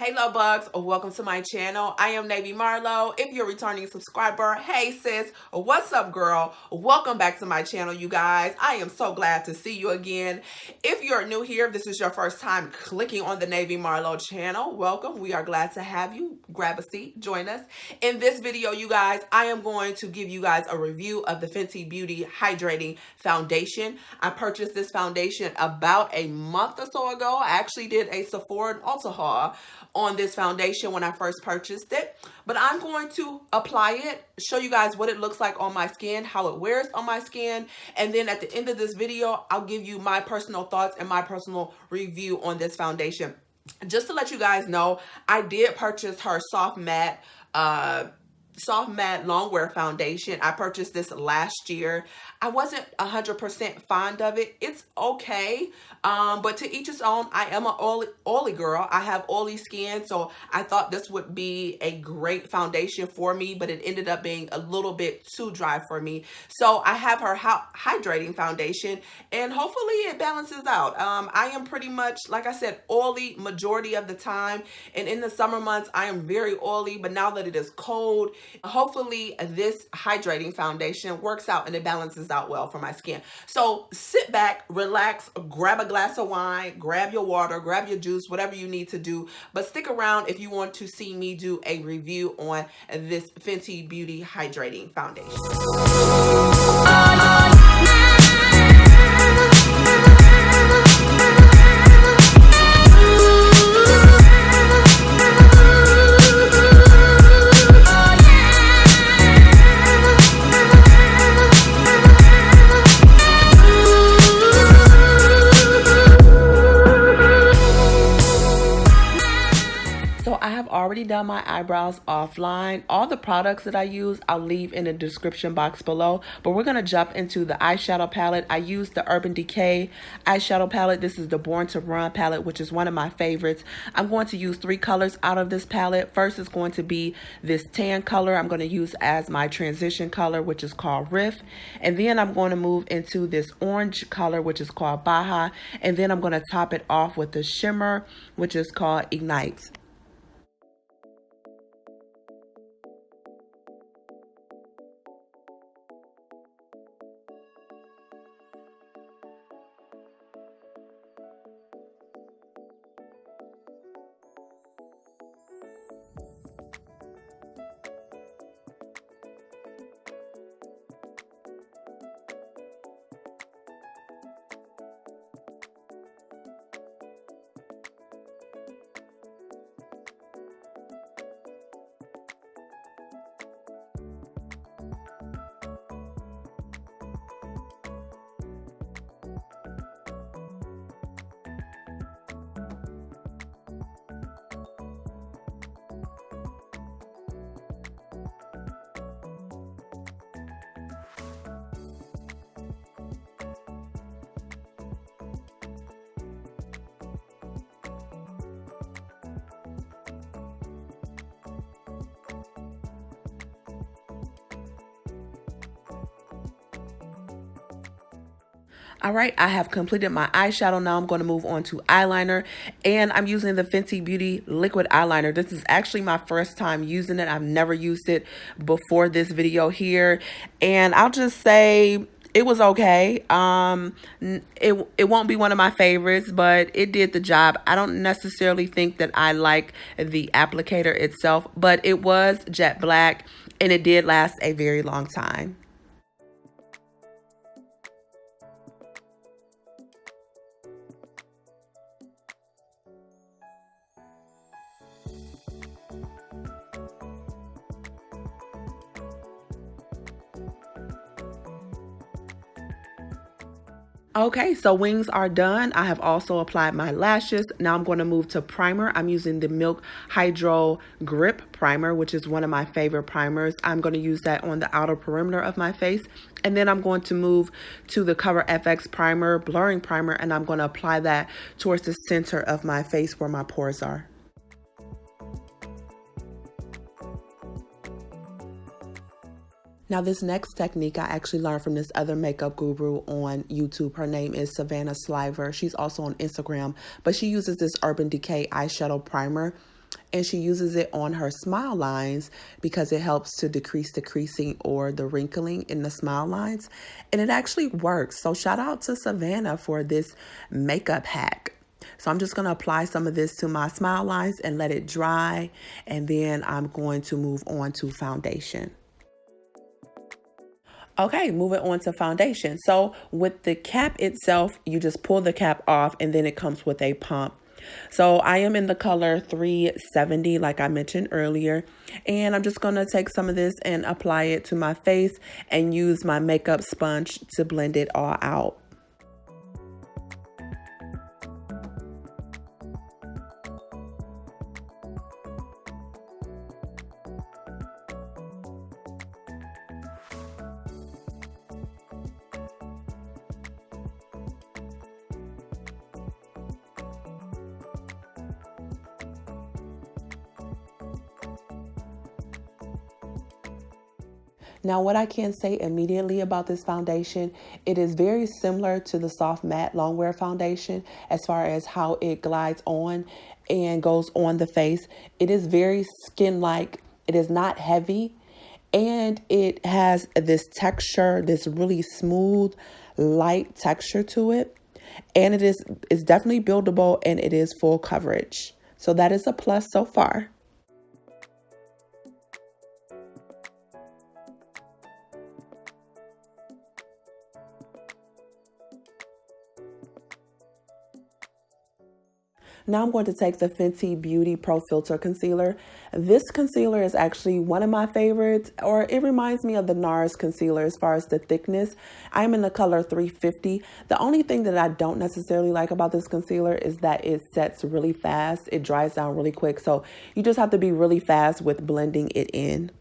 Hey love bugs, welcome to my channel. I am Navy Marlowe. If you're a returning subscriber, hey sis, what's up girl? Welcome back to my channel, you guys. I am so glad to see you again. If you're new here, if this is your first time clicking on the Navy Marlowe channel, welcome. We are glad to have you. Grab a seat, join us. In this video, you guys, I am going to give you guys a review of the Fenty Beauty Hydrating Foundation. I purchased this foundation about a month or so ago. I actually did a Sephora and Ulta haul on this foundation when I first purchased it, but I'm going to apply it, show you guys what it looks like on my skin, how it wears on my skin, and then at the end of this video, I'll give you my personal thoughts and my personal review on this foundation. Just to let you guys know, I did purchase her soft matte long wear foundation. I purchased this last year. I wasn't 100% fond of it. It's okay, but to each his own. I am an oily girl. I have oily skin, so I thought this would be a great foundation for me, but it ended up being a little bit too dry for me. So I have her hydrating foundation, and hopefully it balances out. I am pretty much, like I said, oily majority of the time, and in the summer months, I am very oily, but now that it is cold, hopefully this hydrating foundation works out and it balances out well for my skin. So sit back, relax, grab a glass of wine, grab your water, grab your juice, whatever you need to do, but stick around if you want to see me do a review on this Fenty Beauty Hydrating Foundation. Already done my eyebrows offline. All the products that I use I'll leave in the description box below, but we're gonna jump into the eyeshadow palette. I use the Urban Decay eyeshadow palette. This is the Born to Run palette, which is one of my favorites. I'm going to use 3 colors out of this palette. First is going to be this tan color I'm going to use as my transition color, which is called Riff, and then I'm going to move into this orange color, which is called Baja, and then I'm going to top it off with the shimmer, which is called Ignite. All right, I have completed my eyeshadow. Now I'm going to move on to eyeliner, and I'm using the Fenty Beauty liquid eyeliner. This is actually my first time using it. I've never used it before this video here, and I'll just say it was okay. It won't be one of my favorites, but it did the job. I don't necessarily think that I like the applicator itself, but it was jet black, and it did last a very long time. Okay, so wings are done. I have also applied my lashes. Now I'm going to move to primer. I'm using the Milk Hydro Grip Primer, which is one of my favorite primers. I'm going to use that on the outer perimeter of my face. And then I'm going to move to the Cover FX Primer, Blurring Primer, and I'm going to apply that towards the center of my face where my pores are. Now, this next technique I actually learned from this other makeup guru on YouTube. Her name is Savannah Sliver. She's also on Instagram, but she uses this Urban Decay eyeshadow primer. and she uses it on her smile lines because it helps to decrease the creasing or the wrinkling in the smile lines. And it actually works. So shout out to Savannah for this makeup hack. So I'm just going to apply some of this to my smile lines and let it dry. And then I'm going to move on to foundation. Okay, moving on to foundation. So with the cap itself, you just pull the cap off and then it comes with a pump. So I am in the color 370, like I mentioned earlier, and I'm just going to take some of this and apply it to my face and use my makeup sponge to blend it all out. Now, what I can say immediately about this foundation, it is very similar to the Soft Matte Longwear foundation as far as how it glides on and goes on the face. It is very skin-like. It is not heavy, and it has this texture, this really smooth, light texture to it. And it's definitely buildable, and it is full coverage. So that is a plus so far. Now I'm going to take the Fenty Beauty Pro Filter Concealer. This concealer is actually one of my favorites, or it reminds me of the NARS concealer as far as the thickness. I'm in the color 350. The only thing that I don't necessarily like about this concealer is that it sets really fast. It dries down really quick, so you just have to be really fast with blending it in.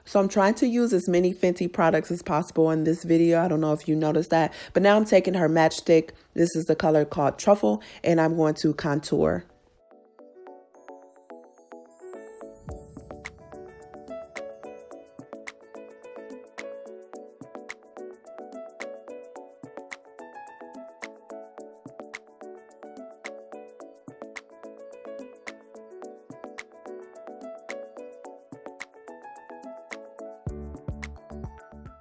So I'm trying to use as many Fenty products as possible in this video. I don't know if you noticed that, but now I'm taking her matchstick. This is the color called Truffle, and I'm going to contour.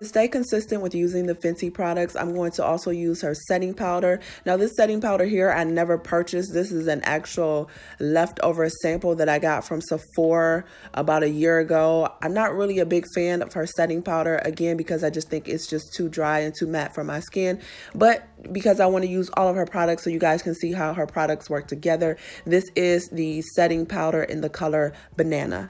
To stay consistent with using the Fenty products, I'm going to also use her setting powder. Now this setting powder here, I never purchased. This is an actual leftover sample that I got from Sephora about a year ago. I'm not really a big fan of her setting powder, again, because I just think it's just too dry and too matte for my skin. But because I want to use all of her products so you guys can see how her products work together, this is the setting powder in the color Banana.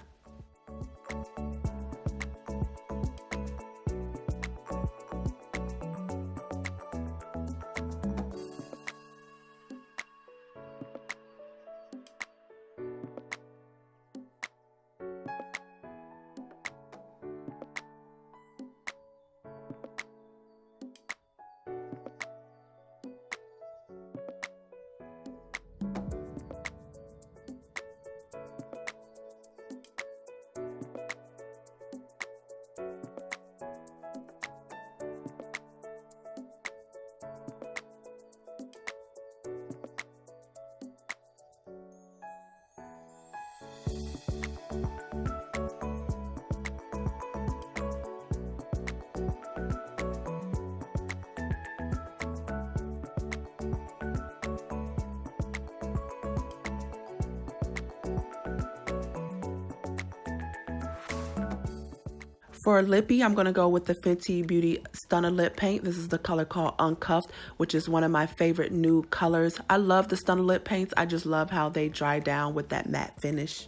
For lippy, I'm going to go with the Fenty Beauty Stunner Lip Paint. This is the color called Uncuffed, which is one of my favorite new colors. I love the Stunner Lip Paints. I just love how they dry down with that matte finish.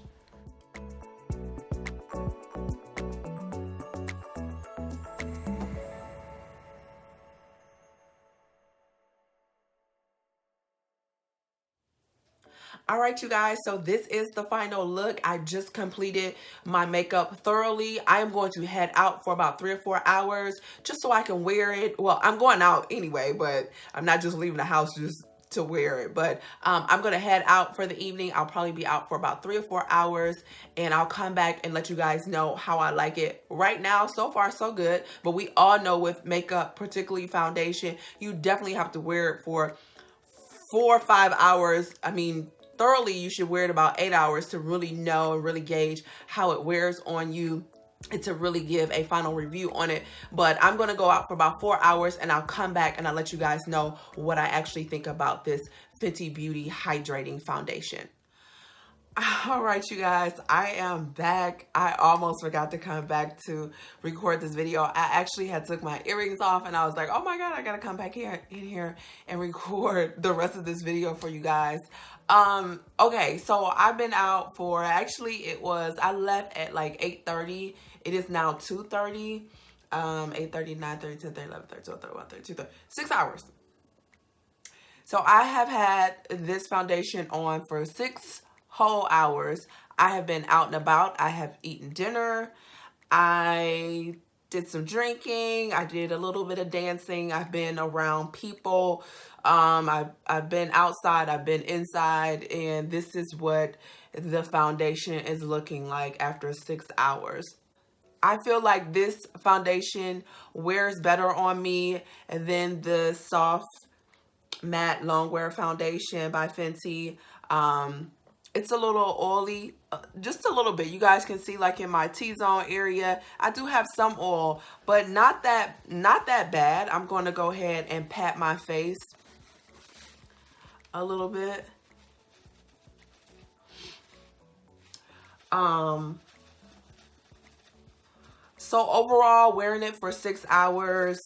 All right, you guys, so this is the final look. I just completed my makeup thoroughly. I am going to head out for about 3 or 4 hours just so I can wear it. Well, I'm going out anyway, but I'm not just leaving the house just to wear it. But I'm going to head out for the evening. I'll probably be out for about 3 or 4 hours, and I'll come back and let you guys know how I like it. Right now, so far, so good. But we all know with makeup, particularly foundation, you definitely have to wear it for 4 or 5 hours. I mean, thoroughly, you should wear it about 8 hours to really know and really gauge how it wears on you and to really give a final review on it. But I'm going to go out for about 4 hours, and I'll come back and I'll let you guys know what I actually think about this Fenty Beauty Hydrating Foundation. All right, you guys, I am back. I almost forgot to come back to record this video. I actually had took my earrings off, and I was like, oh my God, I gotta come back in here and record the rest of this video for you guys. Okay, so I've been out for, actually I left at like 8:30. It is now 2:30. 8:30, 9:30, 10:30, 11:30, 12:30, 1:30, 2:30, 6 hours. So I have had this foundation on for 6 whole hours. I have been out and about. I have eaten dinner. I did some drinking. I did a little bit of dancing. I've been around people. I've been outside. I've been inside. And this is what the foundation is looking like after 6 hours. I feel like this foundation wears better on me than the soft matte long wear foundation by Fenty. It's a little oily, just a little bit. You guys can see like in my T-zone area, I do have some oil, but not that bad. I'm going to go ahead and pat my face a little bit. So overall, wearing it for 6 hours,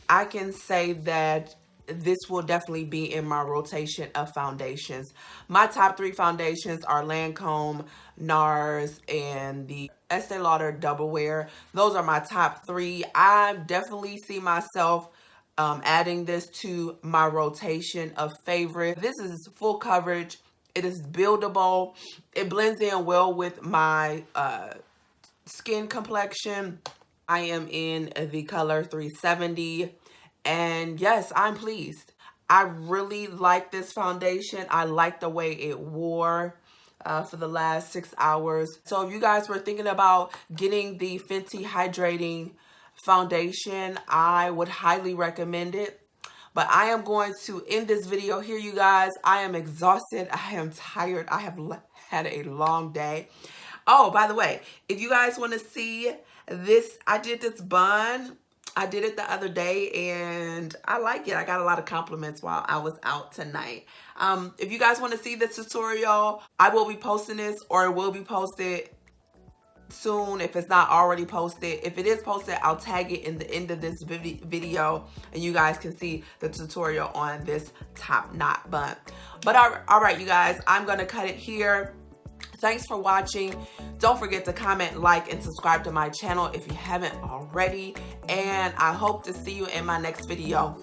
I can say that this will definitely be in my rotation of foundations. My top 3 foundations are Lancôme, NARS, and the Estee Lauder Double Wear. Those are my top 3. I definitely see myself adding this to my rotation of favorite. This is full coverage. It is buildable. It blends in well with my skin complexion. I am in the color 370. And yes, I'm pleased. I really like this foundation. I like the way it wore for the last 6 hours. So if you guys were thinking about getting the Fenty Hydrating Foundation, I would highly recommend it. But I am going to end this video here, you guys. I am exhausted. I am tired. I have had a long day. Oh, by the way, if you guys want to see this, I did this bun. I did it the other day, and I like it. I got a lot of compliments while I was out tonight. If you guys want to see this tutorial, I will be posting this, or it will be posted soon if it's not already posted. If it is posted, I'll tag it in the end of this video, and you guys can see the tutorial on this top knot bun. But all right, you guys, I'm going to cut it here. Thanks for watching. Don't forget to comment, like, and subscribe to my channel if you haven't already. And I hope to see you in my next video.